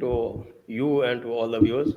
to you and to all the viewers.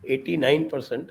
89%,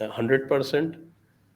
100%।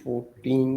14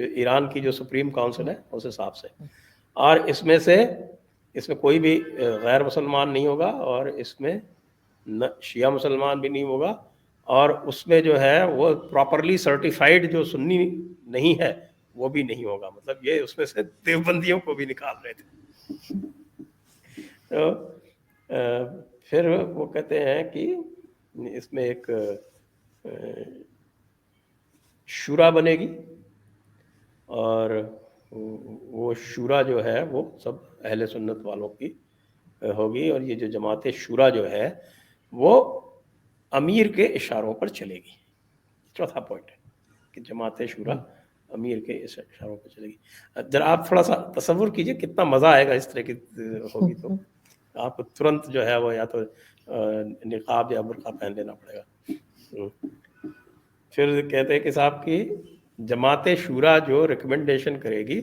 جو ایران کی جو سپریم کاؤنسل ہے اس حساب سے. اور اس میں کوئی بھی غیر مسلمان نہیں ہوگا, اور اس میں نہ شیعہ مسلمان بھی نہیں ہوگا, اور اس میں جو ہے وہ پراپرلی سرٹیفائڈ جو سنی نہیں ہے وہ بھی نہیں ہوگا. مطلب یہ اس میں سے دیوبندیوں کو بھی نکال رہے تھے. تو پھر وہ کہتے ہیں کہ اس میں ایک شورا بنے گی, اور وہ شورا جو ہے وہ سب اہل سنت والوں کی ہوگی, اور یہ جو جماعت شورا جو ہے وہ امیر کے اشاروں پر چلے گی. چوتھا پوائنٹ ہے کہ جماعت شورا امیر کے اشاروں پر چلے گی. ذرا آپ تھوڑا سا تصور کیجئے کتنا مزہ آئے گا اس طرح کی ہوگی. تو آپ کو ترنت جو ہے وہ یا تو نقاب یا برقع پہن لینا پڑے گا. پھر کہتے ہیں کہ صاحب کی جماعت شورا جو ریکمنڈیشن کرے گی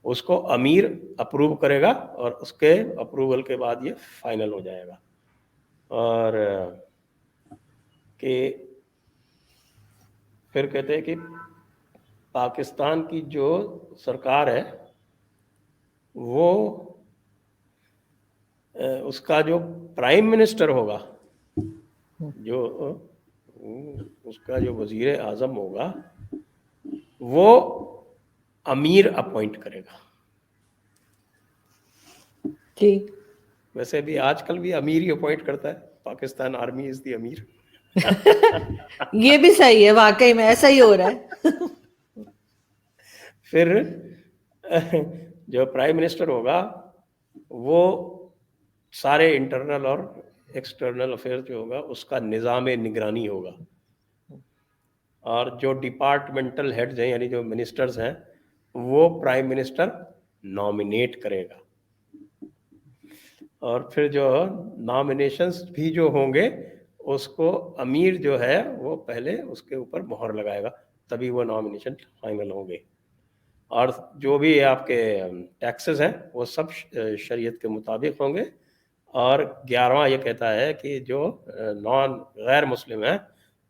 اس کو امیر اپروو کرے گا, اور اس کے اپروول کے بعد یہ فائنل ہو جائے گا. اور کہ پھر کہتے ہیں کہ پاکستان کی جو سرکار ہے وہ اس کا جو پرائم منسٹر ہوگا, جو اس کا جو وزیر اعظم ہوگا وہ امیر اپوائنٹ کرے گا. جی ویسے بھی آج کل بھی امیر ہی اپوائنٹ کرتا ہے, پاکستان آرمی از دی امیر. یہ بھی صحیح ہے, واقعی میں ایسا ہی ہو رہا ہے. پھر جو پرائم منسٹر ہوگا وہ سارے انٹرنل اور ایکسٹرنل افیئر جو ہوگا اس کا نظام نگرانی ہوگا, اور جو ڈپارٹمنٹل ہیڈز ہیں یعنی جو منسٹرز ہیں وہ پرائم منسٹر نامینیٹ کرے گا. اور پھر جو نامینیشنز بھی جو ہوں گے اس کو امیر جو ہے وہ پہلے اس کے اوپر مہر لگائے گا, تبھی وہ نامینیشن فائنل ہوں گے. اور جو بھی آپ کے ٹیکسز ہیں وہ سب شریعت کے مطابق ہوں گے. اور 11واں یہ کہتا ہے کہ جو غیر مسلم ہیں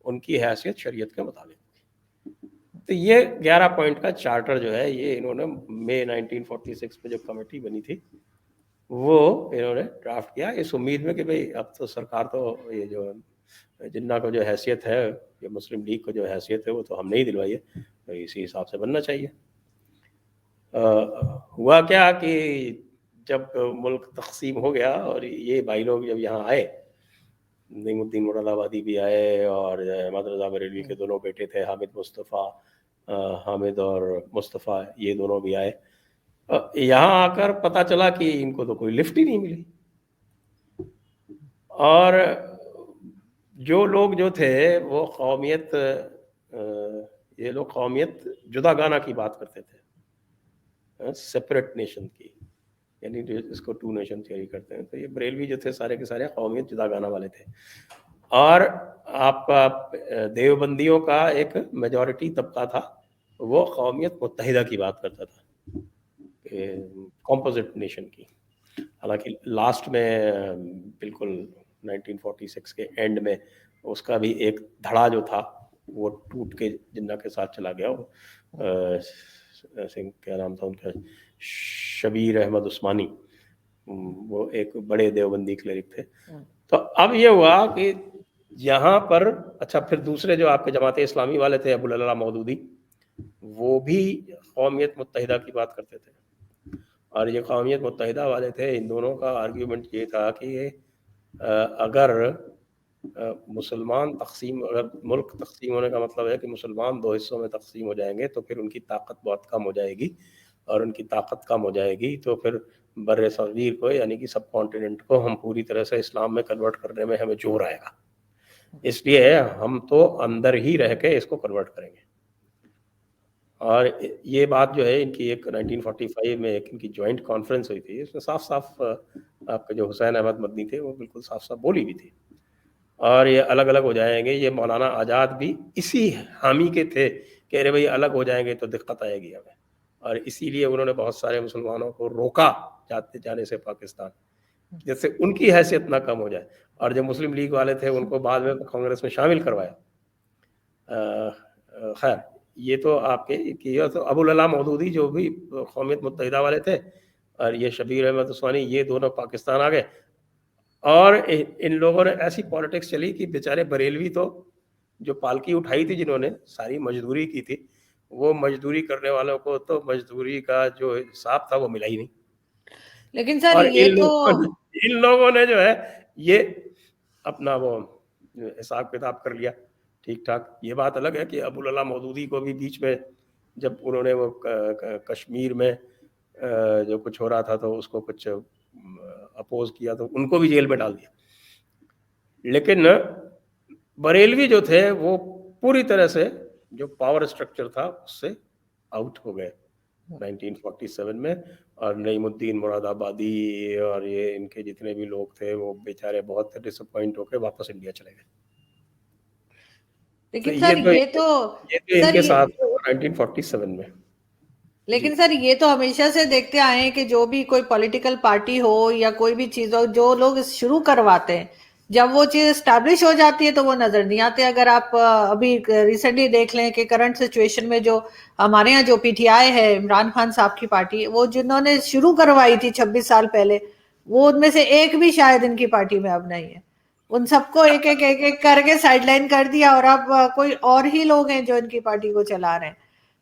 ان کی حیثیت شریعت کے مطابق ہوگی. تو یہ 11 پوائنٹ کا چارٹر جو ہے یہ انہوں نے مئی 1946 میں جو کمیٹی بنی تھی وہ انہوں نے ڈرافٹ کیا, اس امید میں کہ بھئی اب تو سرکار تو یہ جو جنہ کو جو حیثیت ہے, یہ مسلم لیگ کو جو حیثیت ہے وہ تو ہم نہیں دلوائی ہے, تو اسی حساب سے بننا چاہیے. ہوا کیا کہ جب ملک تقسیم ہو گیا اور یہ بھائی لوگ جب یہاں آئے, نعیم الدین مراد آبادی بھی آئے, اور احمد رضا بریلوی کے دونوں بیٹے تھے حامد اور مصطفیٰ, یہ دونوں بھی آئے. یہاں آ کر پتہ چلا کہ ان کو تو کوئی لفٹ ہی نہیں ملی, اور جو لوگ جو تھے وہ قومیت, یہ لوگ قومیت جدا گانا کی بات کرتے تھے, سپریٹ نیشن کی, یعنی اس کو 2 نیشن تھیوری کرتے ہیں. تو یہ بریلوی جو تھے سارے کے سارے قومیت جدا گانا والے تھے. اور آپ کا دیوبندیوں کا ایک میجورٹی طبقہ تھا وہ قومیت متحدہ کی بات کرتا تھا, کمپوزٹ نیشن کی. حالانکہ لاسٹ میں بالکل 1946 کے اینڈ میں اس کا بھی ایک دھڑا جو تھا وہ ٹوٹ کے جنہ کے ساتھ چلا گیا. کیا نام تھا ان کا, شبیر احمد عثمانی, وہ ایک بڑے دیوبندی کلرک تھے. تو اب یہ ہوا کہ یہاں پر اچھا پھر دوسرے جو آپ کے جماعت اسلامی والے تھے ابوالعلا مودودی, وہ بھی قومیت متحدہ کی بات کرتے تھے. اور یہ قومیت متحدہ والے تھے, ان دونوں کا آرگیومنٹ یہ تھا کہ اگر مسلمان تقسیم, اگر ملک تقسیم ہونے کا مطلب ہے کہ مسلمان 2 حصوں میں تقسیم ہو جائیں گے تو پھر ان کی طاقت بہت کم ہو جائے گی, اور ان کی طاقت کم ہو جائے گی تو پھر بر صغیر کو یعنی کہ سب کانٹیننٹ کو ہم پوری طرح سے اسلام میں کنورٹ کرنے میں ہمیں زور آئے گا, اس لیے ہم تو اندر ہی رہ کے اس کو کنورٹ کریں گے. اور یہ بات جو ہے ان کی ایک 1945 میں ایک ان کی جوائنٹ کانفرنس ہوئی تھی, اس میں صاف صاف آپ کے جو حسین احمد مدنی تھے وہ بالکل صاف صاف بولی بھی تھی, اور یہ الگ الگ ہو جائیں گے. یہ مولانا آزاد بھی اسی حامی کے تھے کہ ارے بھائی الگ ہو جائیں گے تو دقت آئے گی ہمیں, اور اسی لیے انہوں نے بہت سارے مسلمانوں کو روکا جانے سے پاکستان, جس سے ان کی حیثیت نہ کم ہو جائے. اور جو مسلم لیگ والے تھے ان کو بعد میں کانگریس میں شامل کروایا. خیر یہ تو آپ کے یہ تو ابوالعلا مودودی جو بھی قومیت متحدہ والے تھے اور یہ شبیر احمد عثمانی، یہ دونوں پاکستان آ گئے. اور ان لوگوں نے ایسی پالیٹکس چلی کہ بیچارے بریلوی تو جو پالکی اٹھائی تھی جنہوں نے ساری مزدوری کی تھی، وہ مزدوری کرنے والوں کو تو مزدوری کا جو حساب تھا وہ ملا ہی نہیں. لیکن سر اور یہ تو ان لوگوں نے جو ہے یہ اپنا وہ حساب کتاب کر لیا ٹھیک ٹھاک. یہ بات الگ ہے کہ ابوالعلا مودودی کو بھی بیچ میں جب انہوں نے وہ کشمیر میں جو کچھ ہو رہا تھا تو اس کو کچھ اپوز کیا تو ان کو بھی جیل میں ڈال دیا. لیکن بریلوی جو تھے وہ پوری طرح سے جو پاور اسٹرکچر تھا اس سے آؤٹ ہو گئے 1947 میں. اور نعیم الدین مراد آبادی اور یہ ان کے جتنے بھی لوگ تھے وہ بیچارے بہت ڈس اپوائنٹ ہو کے واپس انڈیا چلے گئے. لیکن سر یہ تو ان کے ساتھ 1947 میں. لیکن سر یہ تو ہمیشہ سے دیکھتے آئے ہیں کہ جو بھی کوئی پولیٹیکل پارٹی ہو یا کوئی بھی چیز ہو، جو لوگ شروع کرواتے ہیں جب وہ چیز اسٹیبلش ہو جاتی ہے تو وہ نظر نہیں آتے. اگر آپ ابھی ریسنٹلی دیکھ لیں کہ کرنٹ سچویشن میں جو ہمارے ہاں جو پی ٹی آئی ہے، عمران خان صاحب کی پارٹی، وہ جنہوں نے شروع کروائی تھی 26 سال پہلے، وہ ان میں سے ایک بھی شاید ان کی پارٹی میں اب نہیں ہے. ان سب کو ایک ایک ایک ایک کر کے سائڈ لائن کر دیا اور اب کوئی اور ہی لوگ ہیں جو ان کی پارٹی کو چلا رہے ہیں.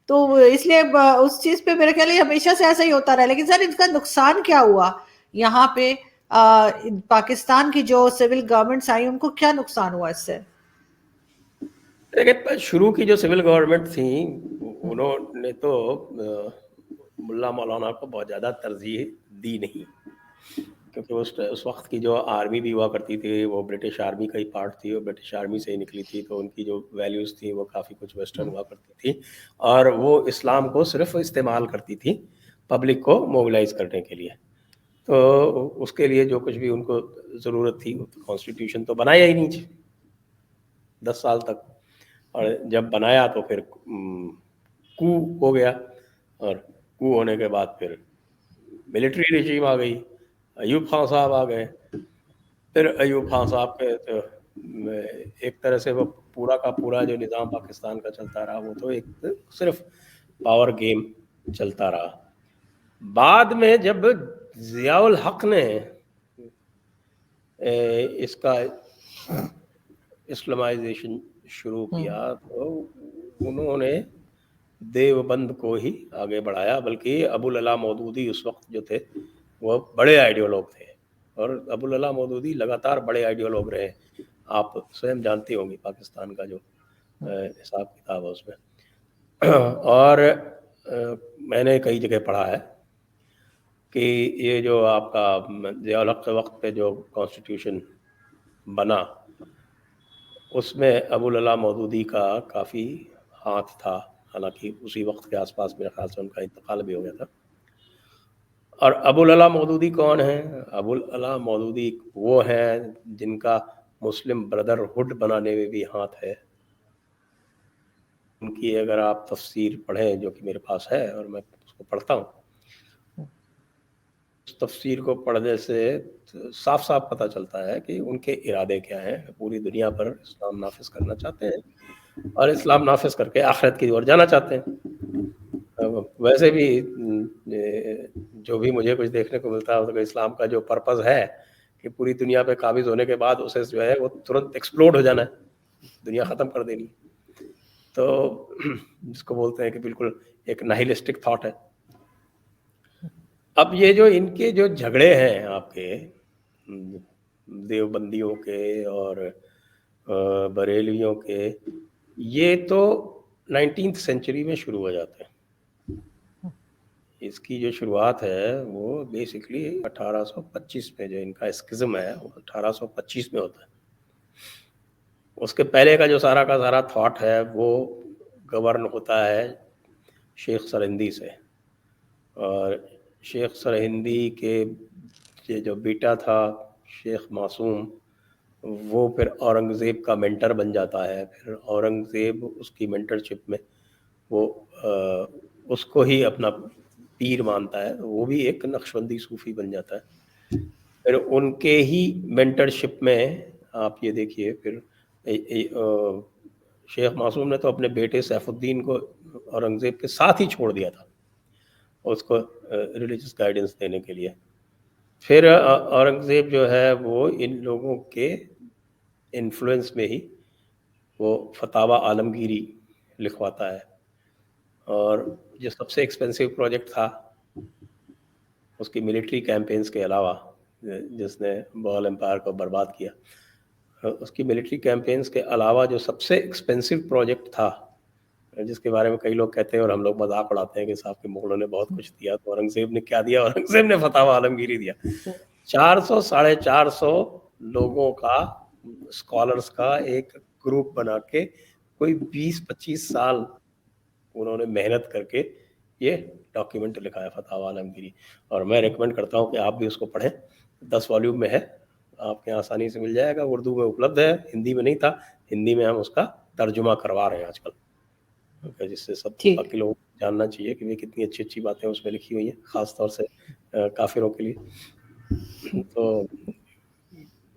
تو اس لیے اس چیز پہ میرے خیال ہمیشہ سے ایسا ہی ہوتا رہا. لیکن سر اس کا نقصان کیا ہوا یہاں پہ پاکستان کی جو سول گورنمنٹس آئی ان کو کیا نقصان ہوا اس سے؟ لیکن شروع کی جو سول گورنمنٹ تھیں انہوں نے تو ملا مولانا کو بہت زیادہ ترجیح دی نہیں، کیونکہ اس وقت کی جو آرمی بھی ہوا کرتی تھی وہ برٹش آرمی کا ہی پارٹ تھی، اور برٹش آرمی سے ہی نکلی تھی، تو ان کی جو ویلیوز تھیں وہ کافی کچھ ویسٹرن ہوا کرتی تھی، اور وہ اسلام کو صرف استعمال کرتی تھی پبلک کو موبلائز کرنے کے لیے. تو اس کے لیے جو کچھ بھی ان کو ضرورت تھی، کانسٹیٹیوشن تو بنایا ہی نہیں 10 سال تک. اور جب بنایا تو پھر کو ہو گیا، اور کو ہونے کے بعد پھر ملٹری رجیم آ گئی، ایوب خان صاحب آ گئے. پھر ایوب خان صاحب کے ایک طرح سے وہ پورا کا پورا جو نظام پاکستان کا چلتا رہا وہ تو ایک صرف پاور گیم چلتا رہا. بعد میں جب ضیاء الحق نے اس کا اسلامائزیشن شروع کیا تو انہوں نے دیوبند کو ہی آگے بڑھایا. بلکہ ابوالعلا مودودی اس وقت جو تھے وہ بڑے آئیڈیولوگ تھے، اور ابوالعلا مودودی لگاتار بڑے آئیڈیولوگ رہے. آپ سوئم جانتے ہوں گے پاکستان کا جو حساب کتاب ہے اس میں. اور میں نے کئی جگہ پڑھا ہے کہ یہ جو آپ کا ضیاء الحق کے وقت پہ جو کانسٹیٹیوشن بنا اس میں ابوالعلا مودودی کا کافی ہاتھ تھا، حالانکہ اسی وقت کے آس پاس میرے خیال سے ان کا انتقال بھی ہو گیا تھا. اور ابوالعلا مودودی کون ہیں؟ ابوالعلا مودودی وہ ہیں جن کا مسلم بردر ہوڈ بنانے میں بھی ہاتھ ہے. ان کی اگر آپ تفسیر پڑھیں جو کہ میرے پاس ہے اور میں اس کو پڑھتا ہوں، اس تفسیر کو پڑھنے سے صاف صاف پتہ چلتا ہے کہ ان کے ارادے کیا ہیں. پوری دنیا پر اسلام نافذ کرنا چاہتے ہیں اور اسلام نافذ کر کے آخرت کی اور جانا چاہتے ہیں. ویسے بھی جو بھی مجھے کچھ دیکھنے کو ملتا ہے اسلام کا جو پرپز ہے کہ پوری دنیا پہ قابض ہونے کے بعد اسے جو ہے وہ ترنت ایکسپلوڈ ہو جانا ہے، دنیا ختم کر دینی. تو جس کو بولتے ہیں کہ بالکل ایک ناہلسٹک تھاٹ ہے. اب یہ جو ان کے جو جھگڑے ہیں آپ کے دیوبندیوں کے اور بریلویوں کے، یہ تو 19th سینچری میں شروع ہو جاتے ہیں. اس کی جو شروعات ہے وہ بیسکلی 1825 میں جو ان کا اسکزم ہے وہ 1825 میں ہوتا ہے. اس کے پہلے کا جو سارا کا سارا تھاٹ ہے وہ گورن ہوتا ہے شیخ سرہندی سے. اور شیخ سرہندی کے جو بیٹا تھا شیخ معصوم، وہ پھر اورنگزیب کا مینٹر بن جاتا ہے. پھر اورنگزیب اس کی مینٹرشپ میں وہ اس کو ہی اپنا پیر مانتا ہے، وہ بھی ایک نقشبندی صوفی بن جاتا ہے. پھر ان کے ہی مینٹرشپ میں آپ یہ دیکھیے پھر شیخ معصوم نے تو اپنے بیٹے سیف الدین کو اورنگزیب کے ساتھ ہی چھوڑ دیا تھا اس کو ریلیجس گائیڈنس دینے کے لیے. پھر اورنگزیب جو ہے وہ ان لوگوں کے انفلوئنس میں ہی وہ فتاوی عالمگیری لکھواتا ہے, اور جو سب سے ایکسپینسو پروجیکٹ تھا اس کی ملٹری کیمپینز کے علاوہ, جس نے مغل امپائر کو برباد کیا, اس کی ملٹری کیمپینز کے علاوہ جو سب سے ایکسپینسو پروجیکٹ تھا, جس کے بارے میں کئی لوگ کہتے ہیں اور ہم لوگ مذاق اڑاتے ہیں کہ صاحب کے مغلوں نے بہت کچھ دیا, تو اورنگزیب نے کیا دیا؟ اورنگزیب نے فتاوی عالمگیری دیا. 400-450 لوگوں کا, اسکالرس کا ایک گروپ بنا کے کوئی 20-25 سال انہوں نے محنت کر کے یہ ڈاکیومنٹ لکھا ہے فتاوی عالمگیری. اور میں ریکمینڈ کرتا ہوں کہ آپ بھی اس کو پڑھیں. 10 والیوم میں ہے, آپ کے آسانی سے مل جائے گا. اردو میں اپلبدھ ہے, ہندی میں نہیں تھا. ہندی میں ہم اس کا ترجمہ کروا رہے ہیں آج کل, جس سے سب باقی لوگوں کو جاننا چاہیے کہ کتنی اچھی اچھی باتیں اس میں لکھی ہوئی ہیں, خاص طور سے کافروں کے لیے. تو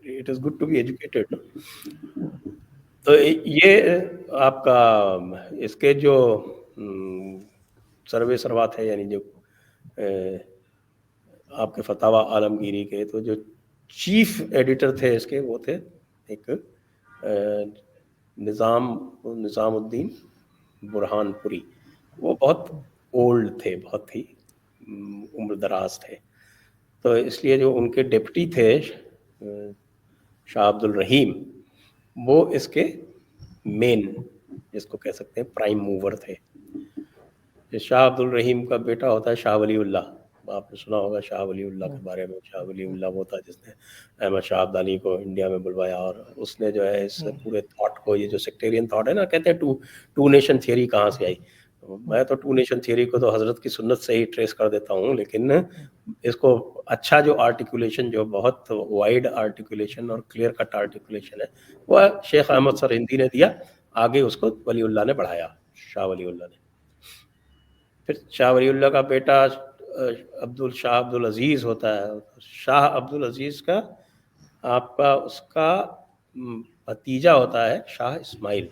it is good to be educated. تو یہ آپ کا اس کے جو سروے سروات ہے, یعنی جو آپ کے فتاوی عالمگیری کے, تو جو چیف ایڈیٹر تھے اس کے وہ تھے ایک نظام الدین برہان پوری. وہ بہت اولڈ تھے, بہت ہی عمر دراز تھے. تو اس لیے جو ان کے ڈپٹی تھے شاہ عبد الرحیم, وہ اس کے مین, جس کو کہہ سکتے ہیں پرائم موور تھے. شاہ عبد الرحیم کا بیٹا ہوتا ہے شاہ ولی اللہ. آپ نے سنا ہوگا شاہ ولی اللہ کے بارے میں. شاہ ولی اللہ وہ تھا جس نے احمد شاہ ابدالی کو انڈیا میں بلوایا, اور اس نے جو ہے اس پورے تھاٹ کو, یہ جو سیکٹیرین تھاٹ ہے نا, کہتے ہیں ٹو نیشن تھیوری کہاں سے آئی. میں تو 2 نیشن تھیوری کو تو حضرت کی سنت سے ہی ٹریس کر دیتا ہوں, لیکن اس کو اچھا جو آرٹیکولیشن, جو بہت وائڈ آرٹیکولیشن اور کلیئر کٹ آرٹیکولیشن ہے, وہ شیخ احمد سر ہندی نے دیا. آگے اس کو ولی اللہ نے بڑھایا, شاہ ولی اللہ نے. پھر شاہ ولی اللہ کا بیٹا شاہ عبد العزیز ہوتا ہے. شاہ عبد العزیز کا آپ کا اس کا بھتیجا ہوتا ہے شاہ اسماعیل.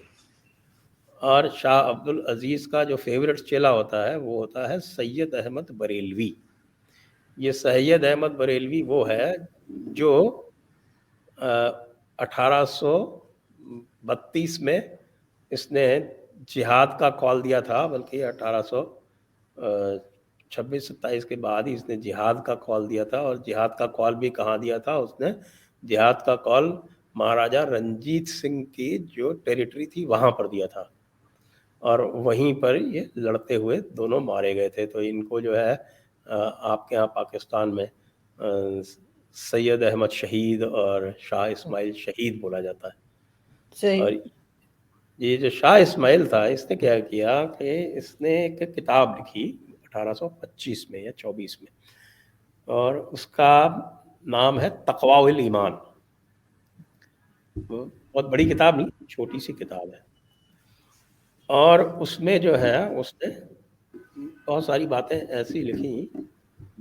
اور شاہ عبد العزیز کا جو فیورٹ چیلا ہوتا ہے وہ ہوتا ہے سید احمد بریلوی. یہ سید احمد بریلوی وہ ہے جو 1832 میں اس نے جہاد کا کال دیا تھا, بلکہ 1826-27 کے بعد ہی اس نے جہاد کا کال دیا تھا. اور جہاد کا کال بھی کہاں دیا تھا؟ اس نے جہاد کا کال مہاراجا رنجیت سنگھ کی جو ٹیریٹری تھی وہاں پر دیا تھا, اور وہیں پر یہ لڑتے ہوئے دونوں مارے گئے تھے. تو ان کو جو ہے آپ کے ہاں پاکستان میں سید احمد شہید اور شاہ اسماعیل شہید بولا جاتا ہے. اور یہ جو شاہ اسماعیل تھا, اس نے کیا کیا کہ اس نے ایک کتاب لکھی 1825 میں یا 24 میں, اور اس کا نام ہے تقوی الایمان. بہت بڑی کتاب نہیں, چھوٹی سی کتاب ہے. اور اس میں جو ہے اس نے بہت ساری باتیں ایسی لکھی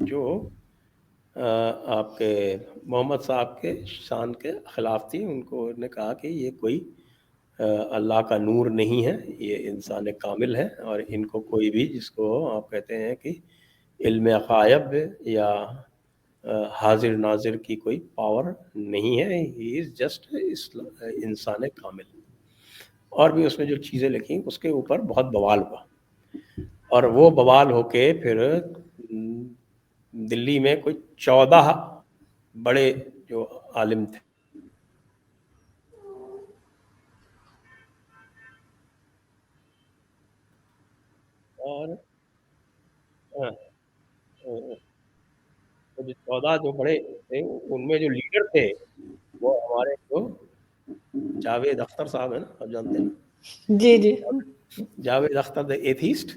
جو آپ کے محمد صاحب کے شان کے خلاف تھی. ان کو نے کہا کہ یہ کوئی اللہ کا نور نہیں ہے, یہ انسان کامل ہے, اور ان کو کوئی بھی, جس کو آپ کہتے ہیں کہ علم غائب یا حاضر ناظر کی کوئی پاور نہیں ہے, ہی از جسٹ انسان کامل. اور بھی اس میں جو چیزیں لکھی اس کے اوپر بہت بوال ہوا, اور وہ بوال ہو کے پھر دلی میں کوئی 14 بڑے جو عالم تھے, اور 14 جو بڑے تھے ان میں جو لیڈر تھے وہ ہمارے جو جاوید اختر صاحب ہیں نا, آپ جانتے ہیں. جی جی. جاوید اختر دا ایتھیسٹ.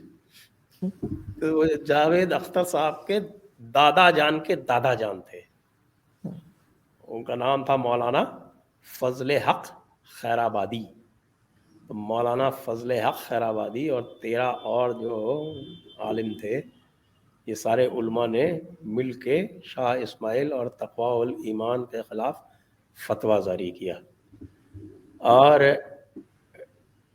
تو وہ جاوید اختر صاحب کے دادا جان کے دادا جان تھے. ان کا نام تھا مولانا فضل حق خیرآبادی. تو مولانا فضل حق خیرآبادی اور 13 اور جو عالم تھے, یہ سارے علماء نے مل کے شاہ اسماعیل اور تقوی الایمان کے خلاف فتویٰ جاری کیا. اور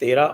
13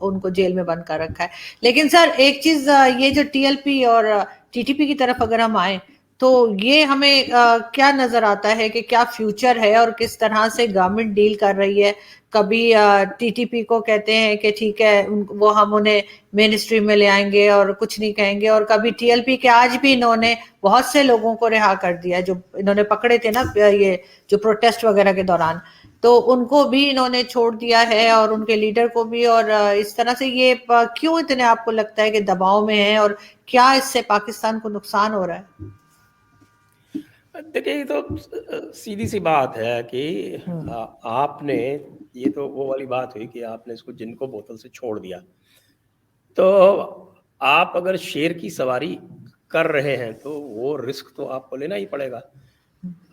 ان کو جیل میں بند کر رکھا ہے. لیکن سر ایک چیز، یہ جو ٹی ایل پی اور ٹی ٹی پی کی طرف اگر ہم آئیں تو یہ ہمیں کیا نظر آتا ہے کہ کیا فیوچر ہے اور کس طرح سے گورنمنٹ ڈیل کر رہی ہے؟ کبھی ٹی ٹی پی کو کہتے ہیں کہ ٹھیک ہے وہ ہم انہیں مین اسٹریم میں لے آئیں گے اور کچھ نہیں کہیں گے، اور کبھی ٹی ایل پی کے آج بھی انہوں نے بہت سے لوگوں کو رہا کر دیا جو انہوں نے پکڑے تھے نا یہ جو پروٹیسٹ وغیرہ کے دوران، تو ان کو بھی انہوں نے چھوڑ دیا ہے اور ان کے لیڈر کو بھی. اور اس طرح سے یہ کیوں اتنے آپ کو لگتا ہے کہ دباؤ میں ہے، اور کیا اس سے پاکستان کو نقصان ہو رہا ہے؟ دیکھیں یہ تو سیدھی سی بات ہے کہ آپ نے، یہ تو وہ والی بات ہوئی کہ آپ نے اس کو جن کو بوتل سے چھوڑ دیا. تو آپ اگر شیر کی سواری کر رہے ہیں تو وہ رسک تو آپ کو لینا ہی پڑے گا.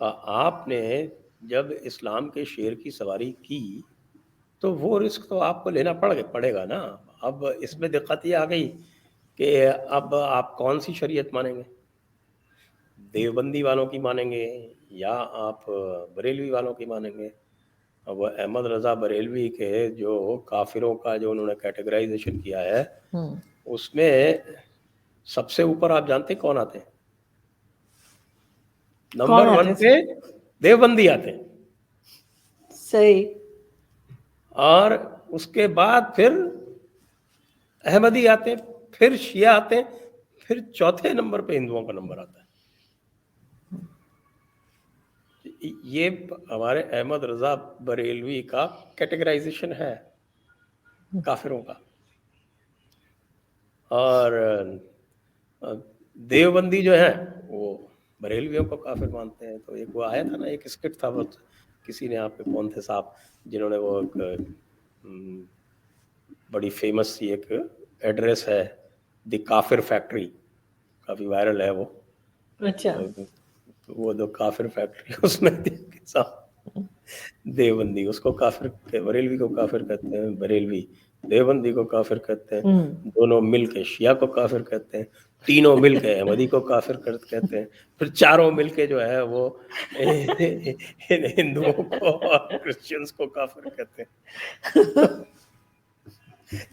آپ نے جب اسلام کے شیر کی سواری کی تو وہ رسک تو آپ کو لینا پڑے گا نا. اب اس میں دقت یہ آ گئی کہ اب آپ کون سی شریعت مانیں گے؟ دیوبندی والوں کی مانیں گے یا آپ بریلوی والوں کی مانیں گے؟ اب احمد رضا بریلوی کے جو کافروں کا جو انہوں نے کیٹیگرائزیشن کیا ہے اس میں سب سے اوپر آپ جانتے کون آتے ہیں؟ نمبر 1 پہ دیوبندی آتے ہیں. صحیح. اور اس کے بعد پھر احمدی آتے ہیں، پھر شیعہ آتے ہیں، پھر چوتھے نمبر پہ ہندوؤں کا نمبر آتا ہے. یہ ہمارے احمد رضا بریلوی کا کیٹیگرائزیشن ہے کافروں کا. اور دیوبندی جو ہے وہ بریلویوں کو کافر مانتے ہیں. تو ایک وہ آیا تھا نا، ایک اسکٹ تھا، وہ کسی نے، آپ کے کون تھے صاحب جنہوں نے وہ ایک بڑی فیمس سی ایک ایڈریس ہے دی کافر فیکٹری، کافی وائرل ہے وہ. اچھا. وہ جو کافر فیکٹری اس میں دیوبندی اس کو کافر، بریلوی کو کافر کہتے ہیں، بریلوی دیوبندی کو کافر کہتے ہیں، دونوں مل کے شیعہ کو کافر کہتے ہیں، تینوں مل کے احمدی کو کافر کہتے ہیں، پھر چاروں مل کے جو ہے وہ ہندوؤں کو اور کرسچنس کو کافر کہتے ہیں.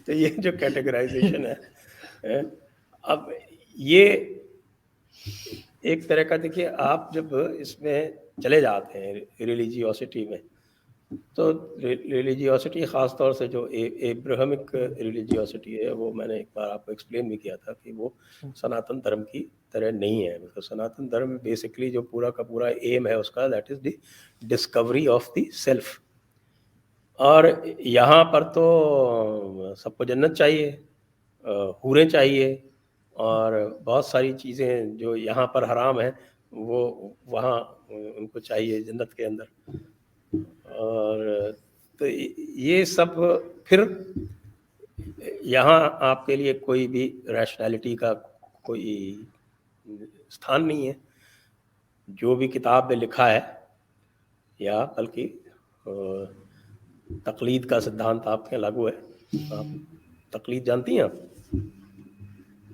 تو یہ جو کیٹیگرائزیشن ہے، اب یہ ایک طرح کا، دیکھیے آپ جب اس میں چلے جاتے ہیں ریلیجیوسٹی میں، تو ریلیجیوسٹی خاص طور سے جو ابراہمک ریلیجیوسٹی ہے، وہ میں نے ایک بار آپ کو ایکسپلین بھی کیا تھا کہ وہ سناتن دھرم کی طرح نہیں ہے. تو سناتن دھرم بیسکلی جو پورا کا پورا ایم ہے اس کا، that is the discovery of the self. اور یہاں پر تو سب کو جنت چاہیے، حوریں چاہیے، اور بہت ساری چیزیں جو یہاں پر حرام ہیں وہ وہاں ان کو چاہیے جنت کے اندر. اور تو یہ سب پھر یہاں آپ کے لیے کوئی بھی ریشنلٹی کا کوئی استھان نہیں ہے. جو بھی کتاب میں لکھا ہے، یا بلکہ تقلید کا سدھانت آپ کے لاگو ہے. آپ تقلید جانتی ہیں؟ آپ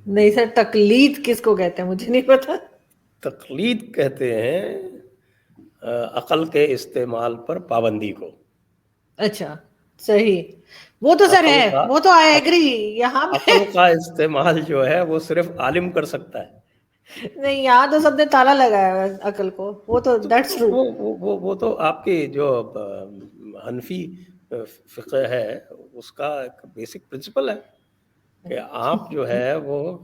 نہیں سر، تقلید کس کو کہتے ہیں مجھے نہیں پتا. تقلید کہتے ہیں عقل کے استعمال پر پابندی کو. اچھا صحیح، وہ تو سر ہے، وہ تو آئی ایگری. یہاں پہ عقل کا استعمال جو ہے وہ صرف عالم کر سکتا ہے. نہیں، یہاں تو سب نے تالا لگایا ہے عقل کو، وہ تو دیٹس ٹرو. وہ تو آپ کی جو حنفی فقہ ہے اس کا ایک بیسک پرنسپل ہے کہ آپ جو ہے وہ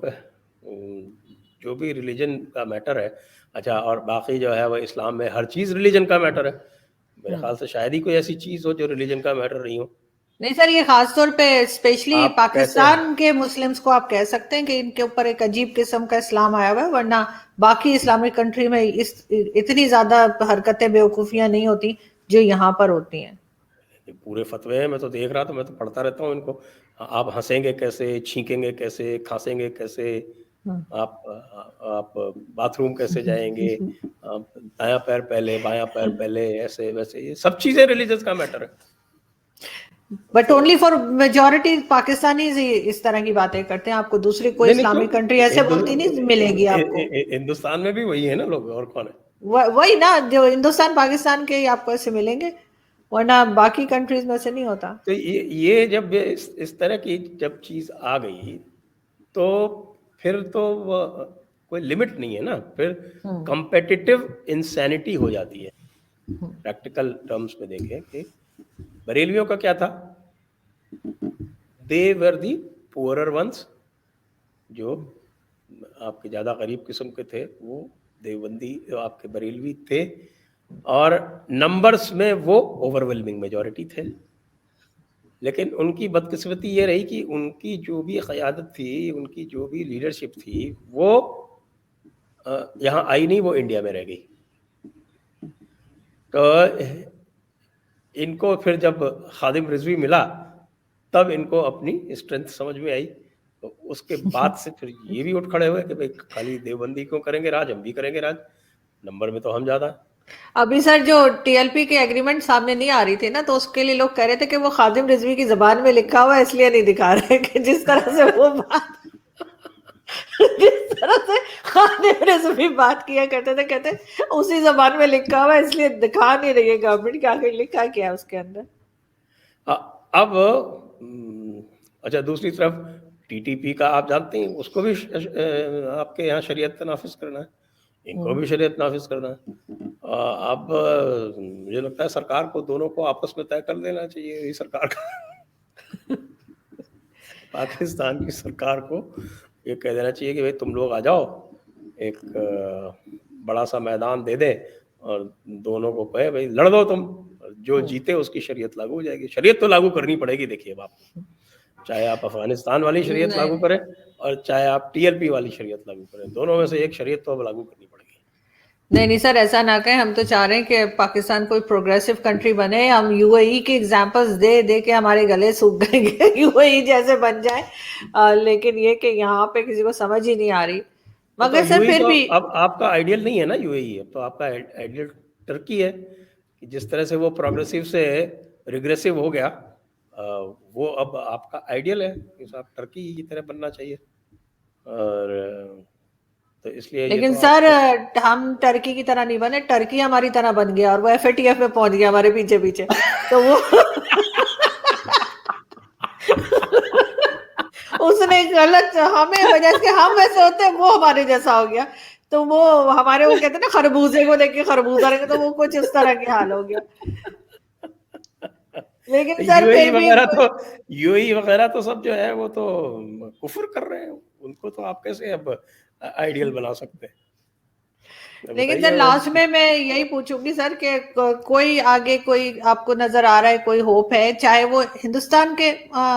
جو بھی ریلیجن کا میٹر ہے. اچھا، اور باقی جو ہے وہ اسلام میں ہر چیز ریلیجن کا میٹر ہے. میرے خیال سے شاید ہی کوئی ایسی چیز ہو جو ریلیجن کا میٹر نہیں ہو. نہیں سر، یہ خاص طور پہ اسپیشلی آپ کہتے ہیں پاکستان کے مسلمز کو آپ کہہ سکتے ہیں کہ ان کے اوپر ایک عجیب قسم کا اسلام آیا ہوا ہے، ورنہ باقی اسلامک کنٹری میں اتنی زیادہ حرکتیں بیوقوفیاں نہیں ہوتی جو یہاں پر ہوتی ہیں. پورے فتوے ہیں، میں تو دیکھ رہا تھا، میں تو پڑھتا رہتا ہوں ان کو. آپ ہنسیں گے کیسے، چھینکیں گے کیسے، کھانسیں گے کیسے، آپ باتھ روم کیسے جائیں گے، دایاں پیر پہلے بایاں پیر پہلے، ایسے ویسے، یہ سب چیزیں ریلیجنس کا میٹر ہے. But only for majority Pakistani اس طرح کی باتیں کرتے ہیں. آپ کو دوسری کوئی اسلامک کنٹری ایسے بولتی نہیں ملے گی آپ کو. ہندوستان میں بھی وہی ہے نا لوگ، اور کون ہے؟ وہی نا، جو ہندوستان پاکستان کے آپ کو ایسے ملیں گے. ورنہ باقی کنٹریز میں سے نہیں ہوتا. تو یہ جب اس طرح کی جب چیز آ گئی تو پھر تو وہ کوئی لمٹ نہیں ہے نا, پھر کمپیٹیٹو انسینٹی ہو جاتی ہے. پریکٹیکل ٹرمز میں دیکھیں کہ بریلویوں کا کیا تھا, دے ور دی پورر ونس, جو آپ کے زیادہ غریب قسم کے تھے وہ دیوبندی آپ کے بریلوی تھے, اور نمبرز میں وہ اوور ویلمنگ میجورٹی تھے. لیکن ان کی بدقسمتی یہ رہی کہ ان کی جو بھی قیادت تھی, ان کی جو بھی لیڈرشپ تھی, وہ یہاں آئی نہیں, وہ انڈیا میں رہ گئی. تو ان کو پھر جب خادم رضوی ملا تب ان کو اپنی اسٹرینتھ سمجھ میں آئی. تو اس کے بعد سے پھر یہ بھی اٹھ کھڑے ہوئے کہ بھائی خالی دیوبندی کیوں کریں گے راج, ہم بھی کریں گے راج, نمبر میں تو ہم زیادہ. ابھی سر جو ٹی ایل پی کی ایگریمنٹ سامنے نہیں آ رہی تھی نا, تو اس کے لیے لوگ کہہ رہے تھے کہ وہ خادم رضوی کی زبان میں لکھا ہوا ہے اس لیے نہیں دکھا رہے, کہ جس طرح سے وہ بات جس طرح سے خادم رضوی بات کیا کرتے تھے, کہتے اسی زبان میں لکھا ہوا ہے اس لیے دکھا نہیں رہی ہے گورنمنٹ, کہ آخر لکھا کیا ہے اس کے اندر. اب اچھا, دوسری طرف ٹی ٹی پی کا آپ جانتے ہیں, اس کو بھی آپ کے یہاں شریعت نافذ کرنا ہے, ان کو بھی شریعت نافذ کرنا ہے. اب مجھے لگتا ہے سرکار کو دونوں کو آپس میں طے کر دینا چاہیے. سرکار کا پاکستان کی سرکار کو یہ کہہ دینا چاہیے کہ بھائی تم لوگ آ جاؤ, ایک بڑا سا میدان دے دیں اور دونوں کو کہے بھائی لڑ دو تم, جو جیتے اس کی شریعت لاگو ہو جائے گی. شریعت تو لاگو کرنی پڑے گی. دیکھیے اب آپ, چاہے آپ افغانستان والی شریعت لاگو کریں اور چاہے آپ ٹی ایل پی والی شریعت لاگو کریں, دونوں میں سے ایک شریعت تو اب لاگو کرنی پڑے گی. نہیں سر, ایسا نہ کہیں. ہم تو چاہ رہے ہیں کہ پاکستان کوئی پروگریسو کنٹری بنے. ہم یو اے ای کی ایگزامپلز دے دے کے ہمارے گلے سوکھ گئے کہ یو اے ای جیسے بن جائے, لیکن یہ کہ یہاں پہ کسی کو سمجھ ہی نہیں آ رہی. مگر سر پھر بھی اب آپ کا آئیڈیل نہیں ہے نا یو اے ای, اب تو آپ کا آئیڈیل ٹرکی ہے. کہ جس طرح سے وہ پروگریسو سے ریگریسو ہو گیا, وہ اب آپ کا آئیڈیل ہے کہ آپ ٹرکی کی طرح بننا چاہیے. اور تو اس لیے لیکن سر ہم ٹرکی کی طرح نہیں بنے, ٹرکی ہماری طرح بن گیا اور وہ ایف اے ٹی ایف میں پہنچ گیا ہمارے پیچھے پیچھے. تو وہ اس نے غلط ہمیں وجہ سے ہم ویسے ہوتے ہیں, وہ ہمارے جیسا ہو گیا. تو وہ ہمارے وہ کہتے ہیں نا خربوزے کو دیکھ کے خربوزہ رہے, تو وہ کچھ اس طرح کے حال ہو گیا. لیکن سر پھر بھی یو اے ای وغیرہ تو سب جو ہے وہ تو کفر کر رہے ہیں, ان کو تو آپ کیسے اب آئیڈیل بنا سکتے ہیں. لیکن سر لاسٹ میں یہی پوچھوں گی سر کہ کوئی آگے کوئی آپ کو نظر آ رہا ہے, کوئی ہوپ ہے, چاہے وہ ہندوستان کے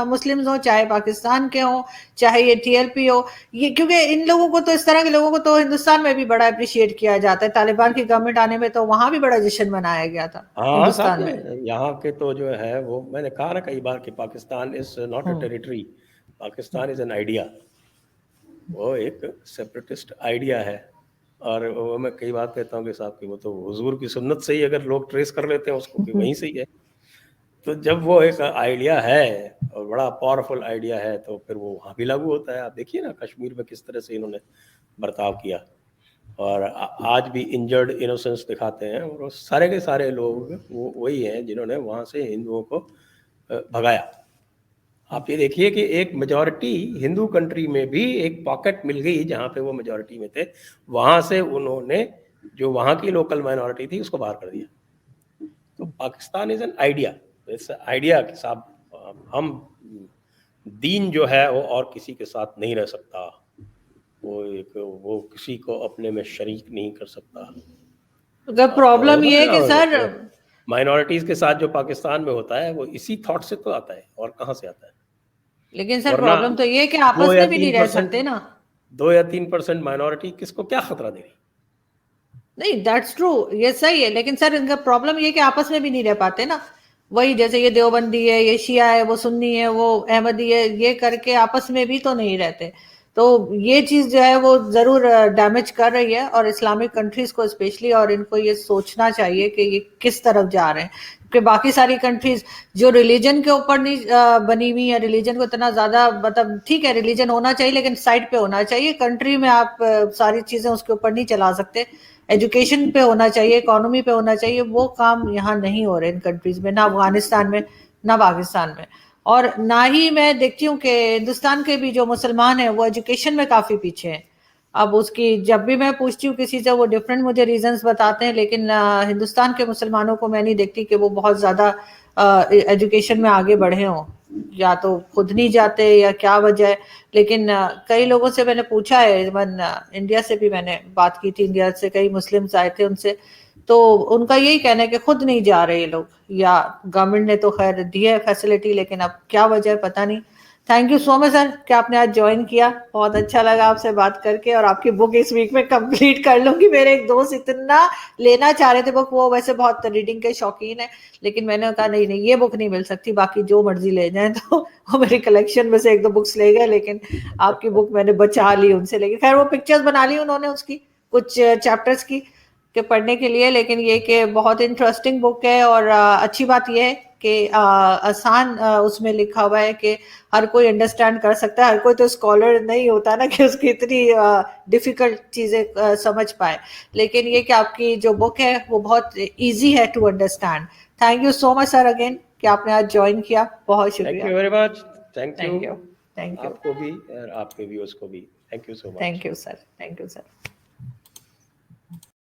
مسلمز ہوں, چاہے پاکستان کے ہوں, چاہے یہ ٹی ایل پی ہو, یہ کیونکہ ان لوگوں کو تو, اس طرح کے لوگوں کو تو ہندوستان میں بھی بڑا اپریشیٹ کیا جاتا ہے. طالبان کی گورنمنٹ آنے میں تو وہاں بھی بڑا جشن منایا گیا تھا ہندوستان میں. یہاں کے تو جو ہے وہ میں نے کہا نا کئی بار کہ Pakistan is not a territory, Pakistan is an idea. وہ ایک سیپریٹسٹ آئیڈیا ہے. اور وہ میں کئی بار کہتا ہوں کہ صاحب کہ وہ تو حضور کی سنت سے ہی اگر لوگ ٹریس کر لیتے ہیں اس کو کہ وہیں سے ہی ہے. تو جب وہ ایک آئیڈیا ہے اور بڑا پاورفل آئیڈیا ہے تو پھر وہ وہاں بھی لاگو ہوتا ہے. آپ دیکھیے نا کشمیر میں کس طرح سے انہوں نے برتاؤ کیا, اور آج بھی انجرڈ انوسنس دکھاتے ہیں, اور سارے کے سارے لوگ وہی ہیں جنہوں نے وہاں سے ہندوؤں کو بھگایا. آپ یہ دیکھیے کہ ایک میجورٹی ہندو کنٹری میں بھی ایک پاکٹ مل گئی جہاں پہ وہ میجورٹی میں تھے, وہاں سے انہوں نے جو وہاں کی لوکل مائنورٹی تھی اس کو باہر کر دیا. تو Pakistan is an idea, idea کہ صاحب ہم دین جو ہے وہ اور کسی کے ساتھ نہیں رہ سکتا, وہ کسی کو اپنے میں شریک نہیں کر سکتا. پرابلم یہ ہے کہ سر مائنورٹیز کے ساتھ جو پاکستان میں ہوتا ہے وہ اسی تھاٹ سے تو آتا ہے, اور کہاں سے آتا ہے. لیکن سر پرابلم تو یہ ہے کہ آپس میں بھی نہیں رہ سکتے نا. 2 یا 3% مائنورٹی کس کو کیا خطرہ دے رہی؟ نہیں, دیٹس ٹرو, یہ صحیح ہے. لیکن سر ان کا پرابلم یہ کہ آپس میں بھی نہیں رہ پاتے نا. وہی جیسے یہ دیوبندی ہے, یہ شیعہ ہے, وہ سنی ہے, وہ احمدی ہے, یہ کر کے آپس میں بھی تو نہیں رہتے. تو یہ چیز جو ہے وہ ضرور ڈیمیج کر رہی ہے، اور اسلامک کنٹریز کو اسپیشلی، اور ان کو یہ سوچنا چاہیے کہ یہ کس طرف جا رہے ہیں، کہ باقی ساری کنٹریز جو ریلیجن کے اوپر نہیں بنی ہوئی ہے، ریلیجن کو اتنا زیادہ مطلب ٹھیک ہے ریلیجن ہونا چاہیے لیکن سائڈ پہ ہونا چاہیے، کنٹری میں آپ ساری چیزیں اس کے اوپر نہیں چلا سکتے، ایجوکیشن پہ ہونا چاہیے، اکانومی پہ ہونا چاہیے، وہ کام یہاں نہیں ہو رہے ان کنٹریز میں، نہ افغانستان میں نہ پاکستان میں۔ اور نہ ہی میں دیکھتی ہوں کہ ہندوستان کے بھی جو مسلمان ہیں وہ ایجوکیشن میں کافی پیچھے ہیں۔ اب اس کی جب بھی میں پوچھتی ہوں کسی سے وہ ڈفرینٹ مجھے ریزنز بتاتے ہیں، لیکن ہندوستان کے مسلمانوں کو میں نہیں دیکھتی کہ وہ بہت زیادہ ایجوکیشن میں آگے بڑھے ہوں، یا تو خود نہیں جاتے یا کیا وجہ ہے، لیکن کئی لوگوں سے میں نے پوچھا ہے، ایون انڈیا سے بھی میں نے بات کی تھی، انڈیا سے کئی مسلمز آئے تھے ان سے، تو ان کا یہی کہنا ہے کہ خود نہیں جا رہے یہ لوگ، یا گورنمنٹ نے تو خیر دی ہے فیسلٹی لیکن اب کیا وجہ ہے پتہ نہیں۔ تھینک یو سو مچ سر کہ آپ نے آج جوائن کیا، بہت اچھا لگا آپ سے بات کر کے، اور آپ کی بک اس ویک میں کمپلیٹ کر لوں گی۔ میرے ایک دوست اتنا لینا چاہ رہے تھے بک، وہ ویسے بہت ریڈنگ کے شوقین ہے، لیکن میں نے کہا نہیں نہیں یہ بک نہیں مل سکتی، باقی جو مرضی لے جائیں، تو وہ میری کلیکشن میں سے ایک دو بکس لے گئے، لیکن آپ کی بک میں نے بچا لی ان سے، لیکن خیر وہ پکچرز بنا لی انہوں نے اس کی کچھ چیپٹرز کی کہ پڑھنے کے لیے، لیکن یہ کہ بہت انٹرسٹنگ بک ہے، اور اچھی بات یہ ہے کہ آسان اس میں لکھا ہوا ہے کہ ہر کوئی انڈرسٹینڈ کر سکتا ہے، ہر کوئی تو اسکالر نہیں ہوتا نا کہ اس کی اتنی ڈیفیکلٹ چیزیں سمجھ پائے، لیکن یہ کہ آپ کی جو بک ہے وہ بہت ایزی ہے to understand. Thank you so much sir again کہ آپ نے آج جوائن کیا، بہت شکریہ۔ Thank you very much, thank thank you, you thank you, آپ کو بھی اور آپ کے ویورز کو بھی، thank you so much. Thank you sir, thank you sir.